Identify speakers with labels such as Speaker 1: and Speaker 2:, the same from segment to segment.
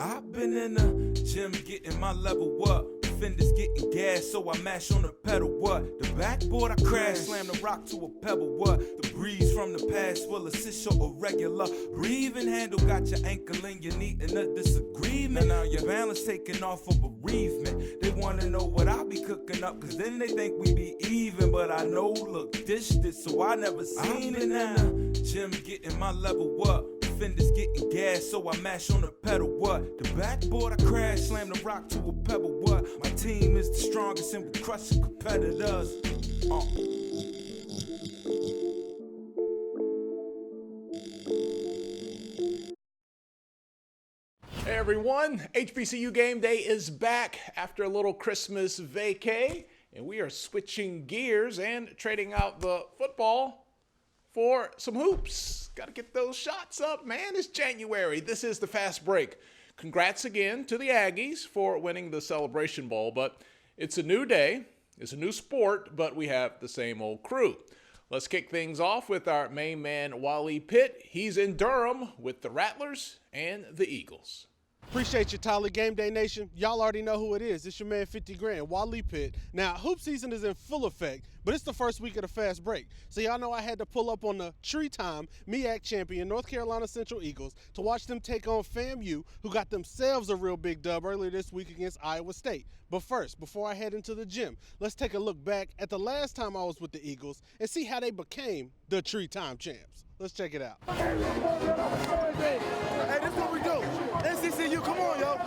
Speaker 1: I've been in the gym getting my level up. Fenders getting gas, so I mash on the pedal. What? The backboard I crash, slam the rock to a pebble. What? The breeze from the past will assist your irregular breathing. Handle got your ankle in your knee in a disagreement. Now your balance taking off for bereavement. They wanna know what I be cooking up, cause then they think we be even. But I know, look, dished it, so I never seen it now. Gym getting my level up. Fenders getting gas, so I mash on the pedal. What? The backboard I crash, slam the rock to a pebble. What? My team is the strongest and we crush the competitors.
Speaker 2: Hey everyone, HBCU Game Day is back after a little Christmas vacay, and we are switching gears and trading out the football for some hoops. Got to get those shots up, man. It's January. This is the Fast Break. Congrats again to the Aggies for winning the Celebration Bowl, but it's a new day. It's a new sport, but we have the same old crew. Let's kick things off with our main man, Wally Pitt. He's in Durham with the Rattlers and the Eagles.
Speaker 3: Appreciate you, Tyler. Game Day Nation. Y'all already know who it is. It's your man 50 Grand, Wally Pitt. Now, hoop season is in full effect, but it's the first week of the Fast Break. So y'all know I had to pull up on the three-time MEAC champion North Carolina Central Eagles to watch them take on FAMU, who got themselves a real big dub earlier this week against Iowa State. But first, before I head into the gym, let's take a look back at the last time I was with the Eagles and see how they became the three-time champs. Let's check it out. Hey, this is what we do. NCCU, come on, yo.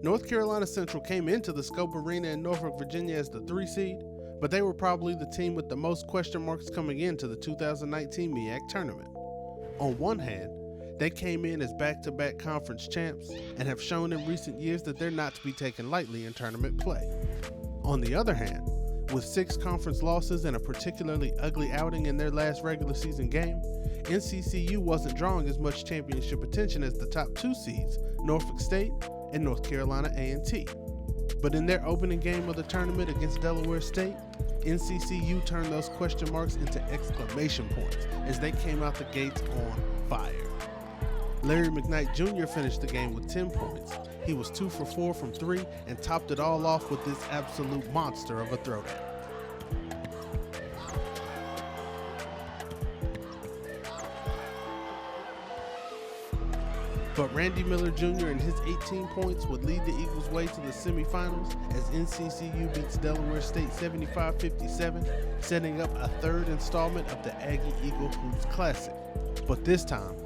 Speaker 3: North Carolina Central came into the Scope Arena in Norfolk, Virginia as the 3 seed, but they were probably the team with the most question marks coming into the 2019 MEAC tournament. On one hand, they came in as back-to-back conference champs and have shown in recent years that they're not to be taken lightly in tournament play. On the other hand, with 6 conference losses and a particularly ugly outing in their last regular season game, NCCU wasn't drawing as much championship attention as the top 2 seeds, Norfolk State and North Carolina A&T. But in their opening game of the tournament against Delaware State, NCCU turned those question marks into exclamation points as they came out the gates on fire. Larry McKnight Jr. finished the game with 10 points. He was 2 for 4 from 3 and topped it all off with this absolute monster of a throwdown. But Randy Miller Jr. and his 18 points would lead the Eagles' way to the semifinals as NCCU beats Delaware State 75-57, setting up a third installment of the Aggie Eagle Hoops Classic. But this time,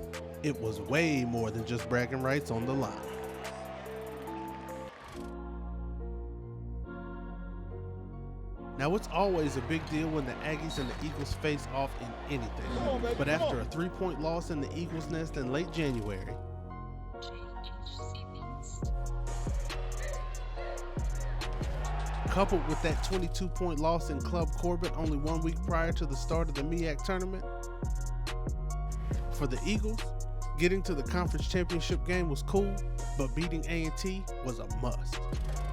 Speaker 3: it was way more than just bragging rights on the line. Now, it's always a big deal when the Aggies and the Eagles face off in anything. But after a 3-point loss in the Eagles' nest in late January, coupled with that 22-point loss in Club Corbett only 1 week prior to the start of the MEAC tournament, for the Eagles, getting to the conference championship game was cool, but beating A&T was a must.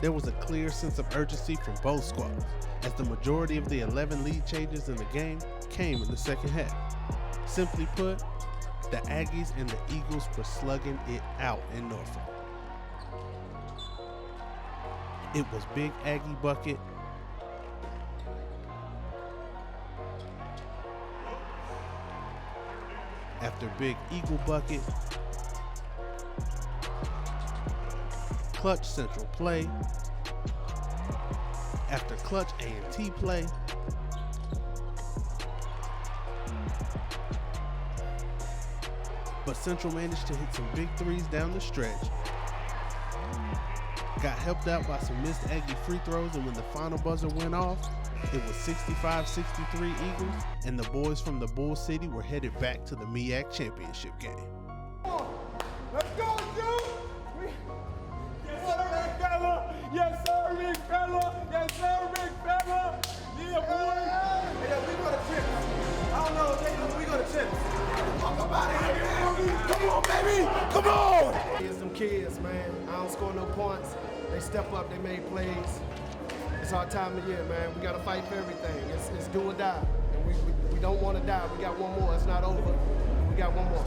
Speaker 3: There was a clear sense of urgency from both squads, as the majority of the 11 lead changes in the game came in the second half. Simply put, the Aggies and the Eagles were slugging it out in Norfolk. It was Big Aggie bucket after Big Eagle bucket, clutch Central play after clutch A&T play, but Central managed to hit some big threes down the stretch, got helped out by some missed Aggie free throws, and when the final buzzer went off, it was 65-63 Eagles, and the boys from the Bull City were headed back to the MEAC championship game.
Speaker 4: Let's go, dude! Yes, sir, Rick Fella! Yes, sir, Rick Fella! Yes, sir, Rick Fella! Yeah, boy! Hey, we go to Chips. I don't know if they know we go to Chips. Talk about it. Come on, baby! Come on!
Speaker 5: Here's some kids, man. I don't score no points. They step up, they make plays. It's our time of year, man. We got to fight for everything. It's do or die. And we don't want to die. We got one more. It's not We got one more.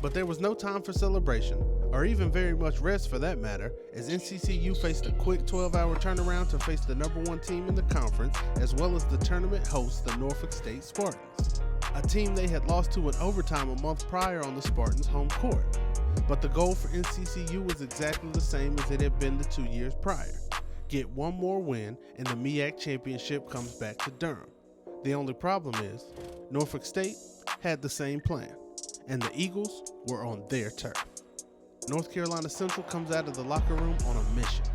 Speaker 3: But there was no time for celebration, or even very much rest for that matter, as NCCU faced a quick 12-hour turnaround to face the #1 team in the conference, as well as the tournament hosts, the Norfolk State Spartans, a team they had lost to in overtime a month prior on the Spartans' home court. But the goal for NCCU was exactly the same as it had been the 2 years prior. Get one more win, and the MEAC championship comes back to Durham. The only problem is, Norfolk State had the same plan, and the Eagles were on their turf. North Carolina Central comes out of the locker room on a mission.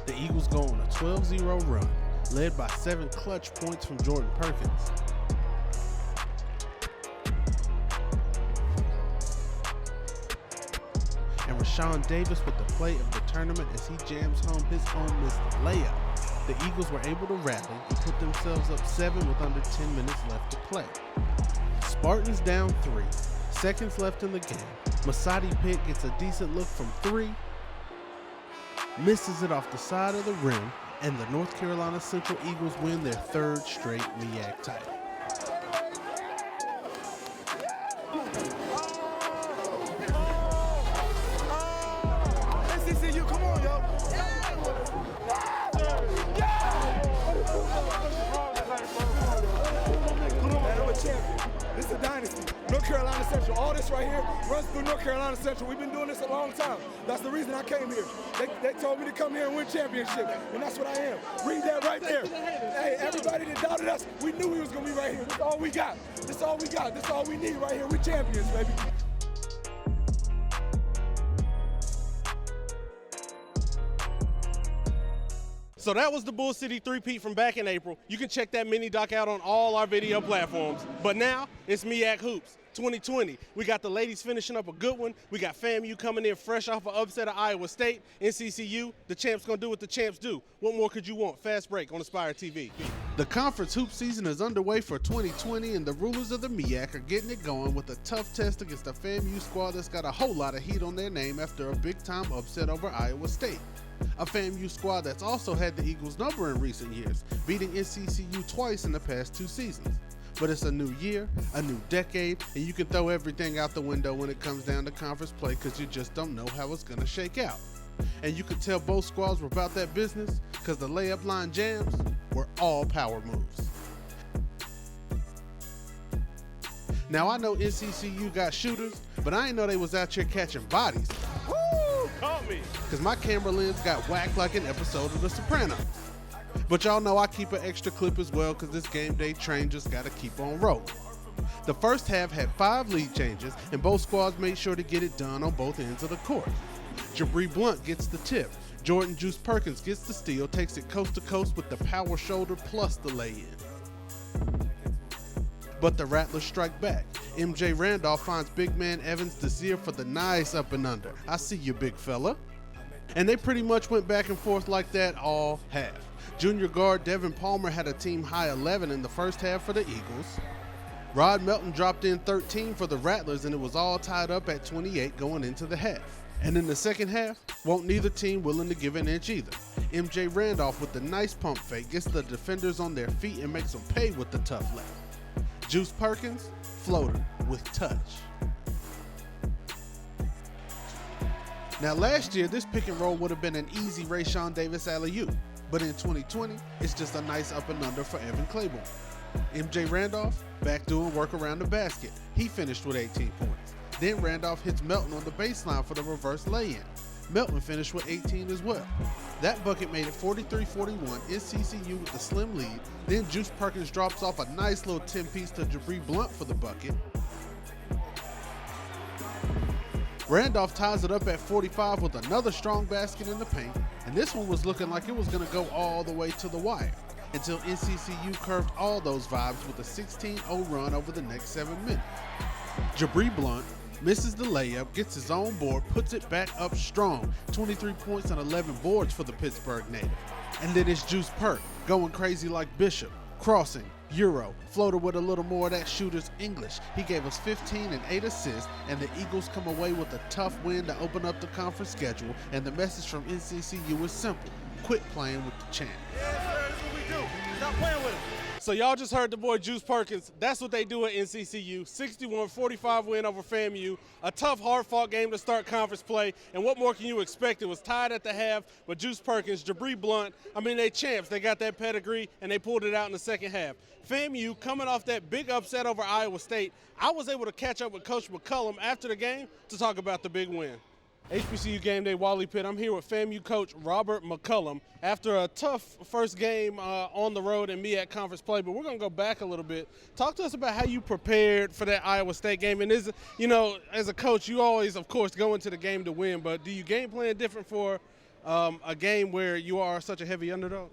Speaker 3: The Eagles go on a 12-0 run, led by 7 clutch points from Jordan Perkins. And Rashawn Davis with the play of the tournament as he jams home his own missed layup. The Eagles were able to rally and put themselves up 7 with under 10 minutes left to play. Spartans down 3. Seconds left in the game. Masadi Pitt gets a decent look from 3, misses it off the side of the rim, and the North Carolina Central Eagles win their 3rd straight MEAC title.
Speaker 4: NCCU, come on, yo. Man, I'm a champion. This is a dynasty. North Carolina Central, all this right here runs through North Carolina Central. We've been doing this a long time. That's the reason I came here. They told me to come here and win championships, and that's what I am. Read that right there. Hey, everybody that doubted us, we knew we was gonna be right here. This is all we got. This is all we got. This is all we need right here. We champions, baby.
Speaker 3: So that was the Bull City 3-peat from back in April. You can check that mini doc out on all our video platforms. But now, it's MEAC Hoops 2020. We got the ladies finishing up a good one. We got FAMU coming in fresh off an upset of Iowa State. NCCU, the champs gonna do what the champs do. What more could you want? Fast break on Aspire TV. The conference hoop season is underway for 2020, and the rulers of the MEAC are getting it going with a tough test against a FAMU squad that's got a whole lot of heat on their name after a big-time upset over Iowa State. A FAMU squad that's also had the Eagles' number in recent years, beating NCCU twice in the past 2 seasons. But it's a new year, a new decade, and you can throw everything out the window when it comes down to conference play because you just don't know how it's going to shake out. And you could tell both squads were about that business because the layup line jams were all power moves. Now I know NCCU got shooters, but I ain't know they was out here catching bodies. Woo! Caught me! Because my camera lens got whacked like an episode of The Sopranos. But y'all know I keep an extra clip as well because this game day train just gotta keep on rolling. The first half had 5 lead changes and both squads made sure to get it done on both ends of the court. Jabri Blunt gets the tip. Jordan Juice Perkins gets the steal, takes it coast to coast with the power shoulder plus the lay-in. But the Rattlers strike back. MJ Randolph finds big man Evans Desir for the nice up and under. I see you, big fella. And they pretty much went back and forth like that all half. Junior guard Devin Palmer had a team high 11 in the first half for the Eagles. Rod Melton dropped in 13 for the Rattlers, and it was all tied up at 28 going into the half. And in the second half, won't neither team willing to give an inch either. MJ Randolph with the nice pump fake gets the defenders on their feet and makes them pay with the tough left. Juice Perkins, floater with touch. Now last year, this pick and roll would have been an easy Rashawn Davis alley-oop, but in 2020, it's just a nice up and under for Evan Claiborne. MJ Randolph, back doing work around the basket. He finished with 18 points. Then Randolph hits Melton on the baseline for the reverse lay-in. Melton finished with 18 as well. That bucket made it 43-41, NCCU with the slim lead. Then Juice Perkins drops off a nice little 10-piece to Jabri Blunt for the bucket. Randolph ties it up at 45 with another strong basket in the paint, and this one was looking like it was going to go all the way to the wire, until NCCU curved all those vibes with a 16-0 run over the next 7 minutes. Jabri Blunt misses the layup, gets his own board, puts it back up strong. 23 points and 11 boards for the Pittsburgh native. And then it's Juice Perk, going crazy like Bishop, crossing, Euro, floater with a little more of that shooter's English. He gave us 15 and 8 assists, and the Eagles come away with a tough win to open up the conference schedule, and the message from NCCU is simple: quit playing with the champ.
Speaker 4: Yeah, sir, that's what we do. Stop playing with us.
Speaker 3: So y'all just heard the boy Juice Perkins. That's what they do at NCCU. 61-45 win over FAMU. A tough, hard-fought game to start conference play. And what more can you expect? It was tied at the half, but Juice Perkins, Jabri Blunt, they champs. They got that pedigree, and they pulled it out in the second half. FAMU, coming off that big upset over Iowa State, I was able to catch up with Coach McCullum after the game to talk about the big win. HBCU Game Day, Wally Pitt. I'm here with FAMU coach Robert McCullum after a tough first game on the road in MEAC conference play, but we're going to go back a little bit. Talk to us about how you prepared for that Iowa State game. And as a coach, you always, of course, go into the game to win, but do you game plan different for a game where you are such a heavy underdog?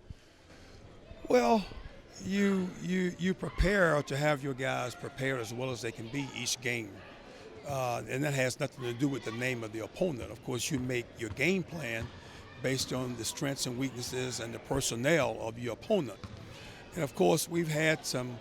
Speaker 6: Well, you prepare to have your guys prepared as well as they can be each game. And that has nothing to do with the name of the opponent. Of course, you make your game plan based on the strengths and weaknesses and the personnel of your opponent. And of course, we've had some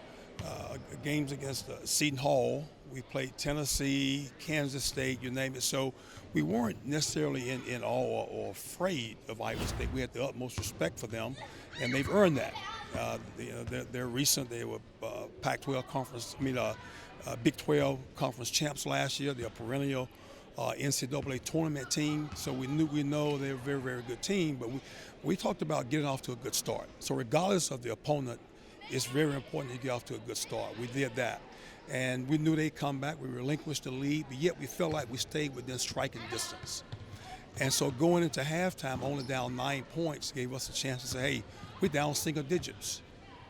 Speaker 6: games against Seton Hall. We played Tennessee, Kansas State, you name it. So we weren't necessarily in awe or afraid of Iowa State. We had the utmost respect for them, and they've earned that. They're recent. They were Pac-12 conference. Big 12 conference champs last year. They're a perennial NCAA tournament team. So we know they're a very, very good team. But we talked about getting off to a good start. So regardless of the opponent, it's very important to get off to a good start. We did that. And we knew they'd come back. We relinquished the lead, but yet we felt like we stayed within striking distance. And so going into halftime, only down 9 points, gave us a chance to say, hey, we're down single digits.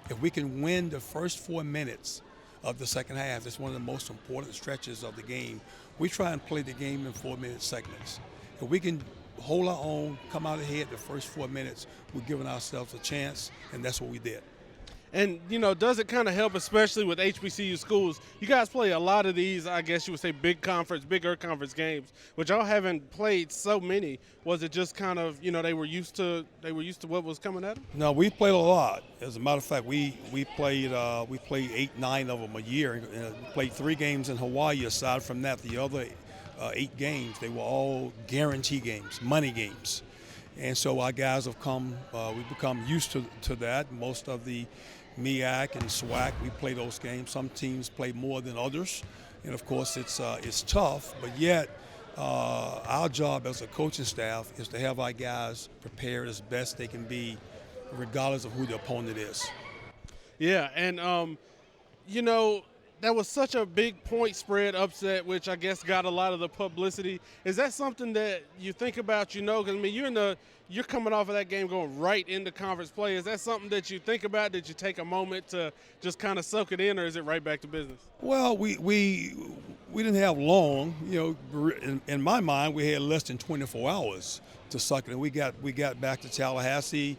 Speaker 6: If we can win the first 4 minutes of the second half, it's one of the most important stretches of the game. We try and play the game in 4-minute segments. If we can hold our own, come out ahead the first 4 minutes, we're giving ourselves a chance, and that's what we did.
Speaker 3: And, does it kind of help, especially with HBCU schools? You guys play a lot of these, I guess you would say, bigger conference games, which y'all haven't played so many. Was it just kind of, they were used to what was coming at them?
Speaker 6: No, we played a lot. As a matter of fact, we played 8, 9 of them a year. And played 3 games in Hawaii. Aside from that, the other 8 games, they were all guarantee games, money games. And so our guys have we've become used to that. Most of the MEAC and SWAC, we play those games. Some teams play more than others. And of course, it's tough, but yet our job as a coaching staff is to have our guys prepared as best they can be, regardless of who the opponent is.
Speaker 3: Yeah, and, that was such a big point spread upset, which I guess got a lot of the publicity. Is that something that you think about, because, you're coming off of that game going right into conference play. Is that something that you think about? Did you take a moment to just kind of soak it in, or is it right back to business?
Speaker 6: Well, we didn't have long. In my mind, we had less than 24 hours to suck it in. We got back to Tallahassee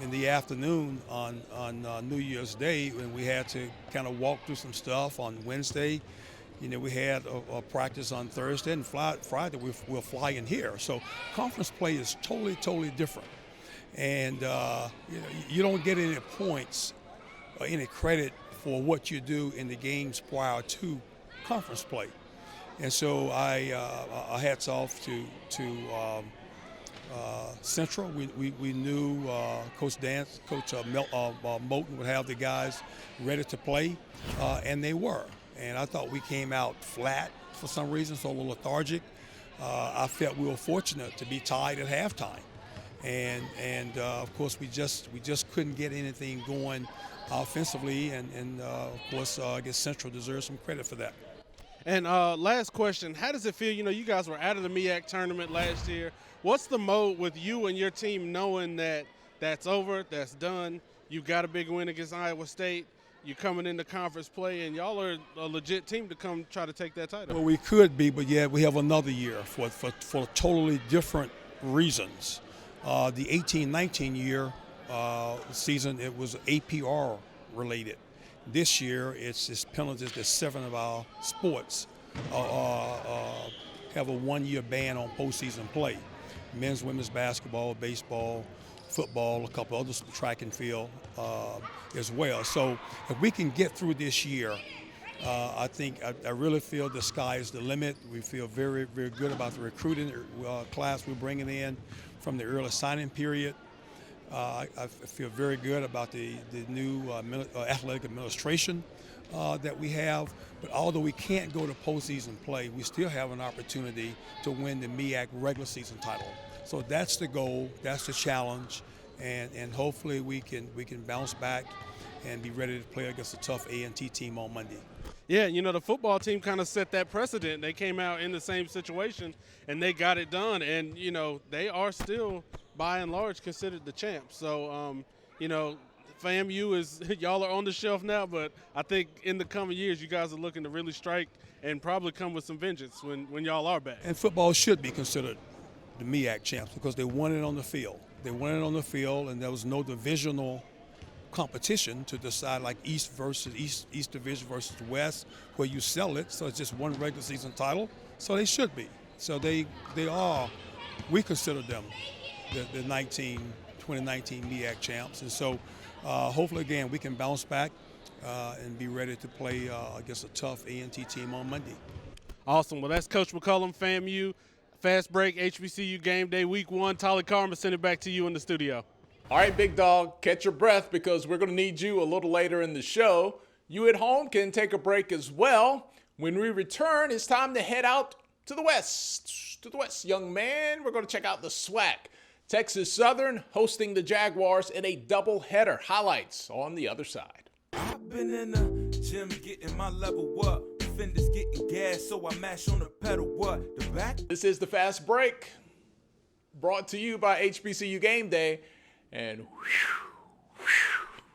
Speaker 6: in the afternoon on New Year's Day, and we had to kind of walk through some stuff on Wednesday. We had a practice on Thursday, and Friday we'll fly in here. So conference play is totally different. And you don't get any points or any credit for what you do in the games prior to conference play. And so I hats off to Central. We knew Coach Moulton would have the guys ready to play, and they were. And I thought we came out flat for some reason, so a little lethargic. I felt we were fortunate to be tied at halftime, and of course we just couldn't get anything going offensively, and of course I guess Central deserves some credit for that.
Speaker 3: And last question, how does it feel? You guys were out of the MEAC tournament last year. What's the mode with you and your team knowing that that's over, that's done? You got a big win against Iowa State. You're coming into conference play, and y'all are a legit team to come try to take that title.
Speaker 6: Well, we could be, but yeah, we have another year for totally different reasons. The 18-19 year season, it was APR related. This year, it's penalties that 7 of our sports have a 1-year ban on postseason play. Men's, women's basketball, baseball, football, a couple others, track and field as well. So if we can get through this year, I think I really feel the sky is the limit. We feel very, very good about the recruiting class we're bringing in from the early signing period. I feel very good about the new athletic administration that we have. But although we can't go to postseason play, we still have an opportunity to win the MEAC regular season title. So that's the goal, that's the challenge, and hopefully we can bounce back and be ready to play against a tough A&T team on Monday.
Speaker 3: Yeah, the football team kind of set that precedent. They came out in the same situation, and they got it done. And, they are still, by and large, considered the champs. So, FAMU is – y'all are on the shelf now, but I think in the coming years you guys are looking to really strike and probably come with some vengeance when y'all are back.
Speaker 6: And football should be considered the MEAC champs because they won it on the field. They won it on the field, and there was no divisional competition to decide like East Division versus West, where you sell it. So it's just one regular season title. So they should be. So they are. We consider them the 2019 MEAC champs, and so hopefully again we can bounce back and be ready to play against a tough A&T team on Monday.
Speaker 3: Awesome. Well, that's Coach McCullum, FAMU Fastbreak, HBCU Game Day Week 1. Tali Karma, send it back to you in the studio.
Speaker 2: All right, big dog, catch your breath because we're going to need you a little later in the show. You at home can take a break as well. When we return, it's time to head out to the west. To the west, young man. We're going to check out the SWAC. Texas Southern hosting the Jaguars in a doubleheader. Highlights on the other side.
Speaker 1: I've been in the gym getting my level up. Fenders getting gas, so I mash on the pedal. What? The back?
Speaker 2: This is the Fast Break, brought to you by HBCU Game Day. And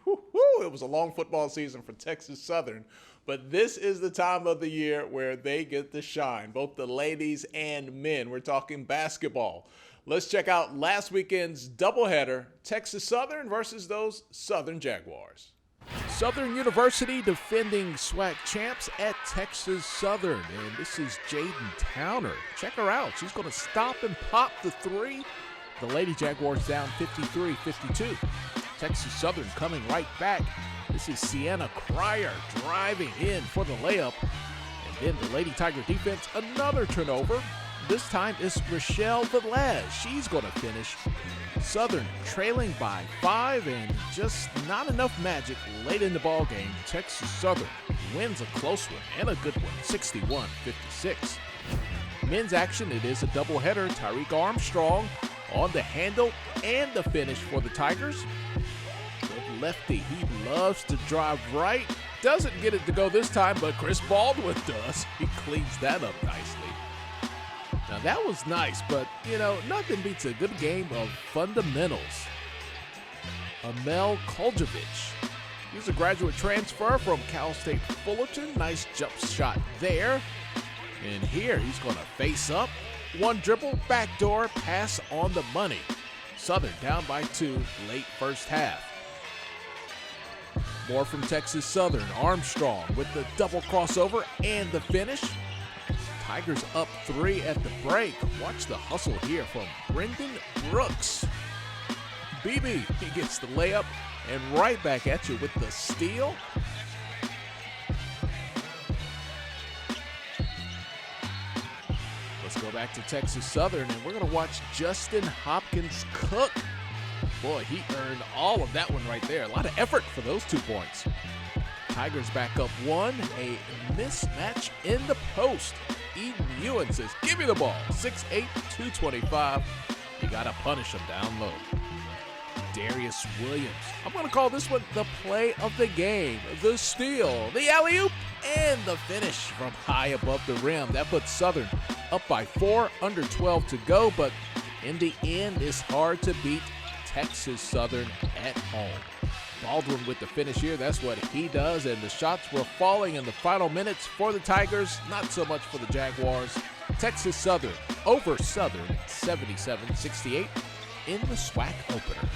Speaker 2: it was a long football season for Texas Southern. But this is the time of the year where they get to shine, both the ladies and men. We're talking basketball. Let's check out last weekend's doubleheader, Texas Southern versus those Southern Jaguars. Southern University defending SWAC champs at Texas Southern. And this is Jaden Towner. Check her out. She's going to stop and pop the three. The Lady Jaguars down 53-52. Texas Southern coming right back. This is Sienna Cryer driving in for the layup. And then the Lady Tiger defense, another turnover. This time it's Rochelle Velez. She's going to finish. Southern trailing by 5 and just not enough magic late in the ball game. Texas Southern wins a close one and a good one, 61-56. Men's action, it is a doubleheader. Tyreek Armstrong on the handle and the finish for the Tigers. Good lefty, he loves to drive right. Doesn't get it to go this time, but Chris Baldwin does. He cleans that up nicely. Now that was nice, but nothing beats a good game of fundamentals. Amel Koljevich. He's a graduate transfer from Cal State Fullerton. Nice jump shot there. And here he's going to face up. One dribble, backdoor, pass on the money. Southern down by 2, late first half. More from Texas Southern. Armstrong with the double crossover and the finish. Tigers up 3 at the break. Watch the hustle here from Brendan Brooks. BB, he gets the layup and right back at you with the steal. Let's go back to Texas Southern, and we're going to watch Justin Hopkins cook. Boy, he earned all of that one right there. A lot of effort for those 2 points. Tigers back up 1, a mismatch in the post. Eden Ewan says, give me the ball. 6'8", 225. You got to punish him down low. Darius Williams. I'm going to call this one the play of the game. The steal, the alley-oop, and the finish from high above the rim. That puts Southern up by 4, under 12 to go, but in the end, it's hard to beat Texas Southern at home. Baldwin with the finish here, that's what he does, and the shots were falling in the final minutes for the Tigers, not so much for the Jaguars. Texas Southern over Southern 77-68 in the SWAC opener.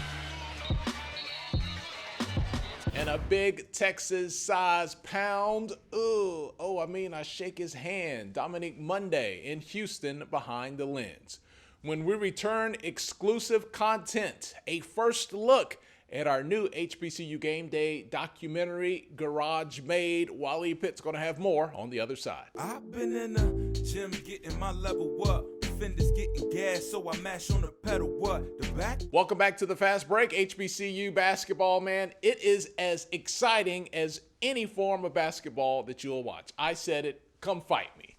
Speaker 2: And a big Texas size pound. I shake his hand. Dominique Monday in Houston behind the lens. When we return, exclusive content, a first look at our new HBCU Game Day documentary, Garage Made. Wally Pitt's going to have more on the other side.
Speaker 1: I've been in the gym getting my level up. Fenders getting gas, so I mash on the pedal. What? The back?
Speaker 2: Welcome back to the Fast Break, HBCU basketball, man. It is as exciting as any form of basketball that you'll watch. I said it, come fight me.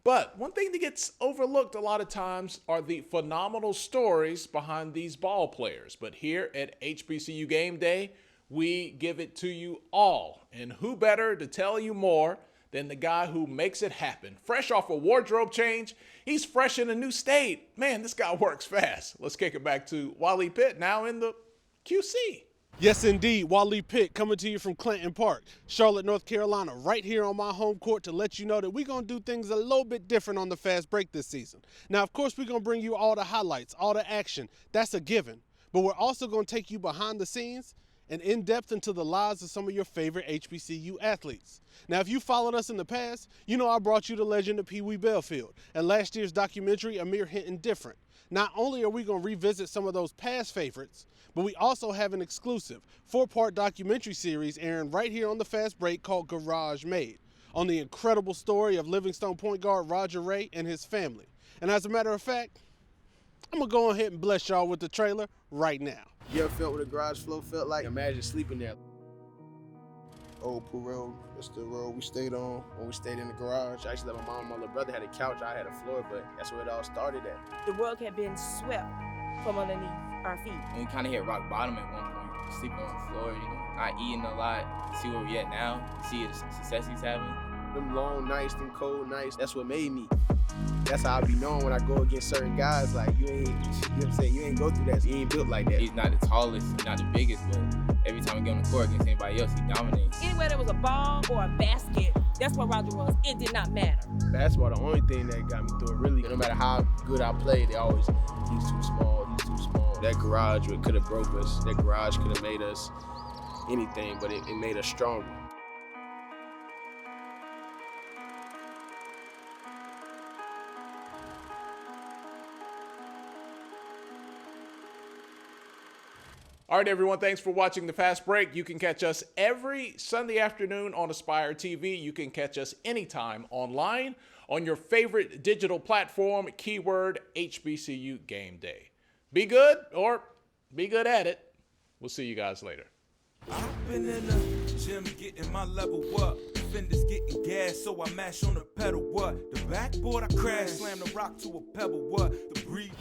Speaker 2: But one thing that gets overlooked a lot of times are the phenomenal stories behind these ball players. But here at HBCU Game Day, we give it to you all. And who better to tell you more than the guy who makes it happen? Fresh off a wardrobe change, he's fresh in a new state. Man, this guy works fast. Let's kick it back to Wally Pitt, now in the QC.
Speaker 3: Yes, indeed. Wally Pitt coming to you from Clinton Park, Charlotte, North Carolina, right here on my home court to let you know that we're going to do things a little bit different on the Fast Break this season. Now, of course, we're going to bring you all the highlights, all the action. That's a given. But we're also going to take you behind the scenes and in-depth into the lives of some of your favorite HBCU athletes. Now, if you followed us in the past, you know I brought you the legend of Pee Wee Belfield and last year's documentary, A Mere Hint Indifferent. Not only are we going to revisit some of those past favorites, but we also have an exclusive 4-part documentary series airing right here on the Fast Break called Garage Made, on the incredible story of Livingstone point guard Roger Ray and his family. And as a matter of fact, I'm going to go ahead and bless y'all with the trailer right now.
Speaker 7: You ever felt what a garage floor felt like? Imagine sleeping there. Old pool road, that's the road we stayed on when we stayed in the garage. I actually let my mom and my little brother had a couch, I had a floor, but that's where it all started at.
Speaker 8: The rug had been swept from underneath our feet.
Speaker 9: And we kind of hit rock bottom at one point, sleeping on the floor, not eating a lot. See where we at now, see the success he's having.
Speaker 7: Them long nights, them cold nights, that's what made me. That's how I be known when I go against certain guys, like you know what I'm saying, you ain't go through that, you ain't built like that.
Speaker 9: He's not the tallest, he's not the biggest, but every time we get on the court against anybody else, he dominates.
Speaker 8: Anywhere there was a ball or a basket, that's where Roger was. It did not matter.
Speaker 7: Basketball, the only thing that got me through it, really, no matter how good I played, they always, he's too small. That garage could have broke us. That garage could have made us anything, but it made us stronger.
Speaker 2: All right, everyone, thanks for watching the Fast Break. You can catch us every Sunday afternoon on Aspire TV. You can catch us anytime online on your favorite digital platform, keyword HBCU Game Day. Be good or be good at it. We'll see you guys later.
Speaker 1: I've been in the gym getting my level up. Fenders getting gas, so I mash on the pedal. What? The backboard I crash, slam the rock to a pebble. What? The breeze.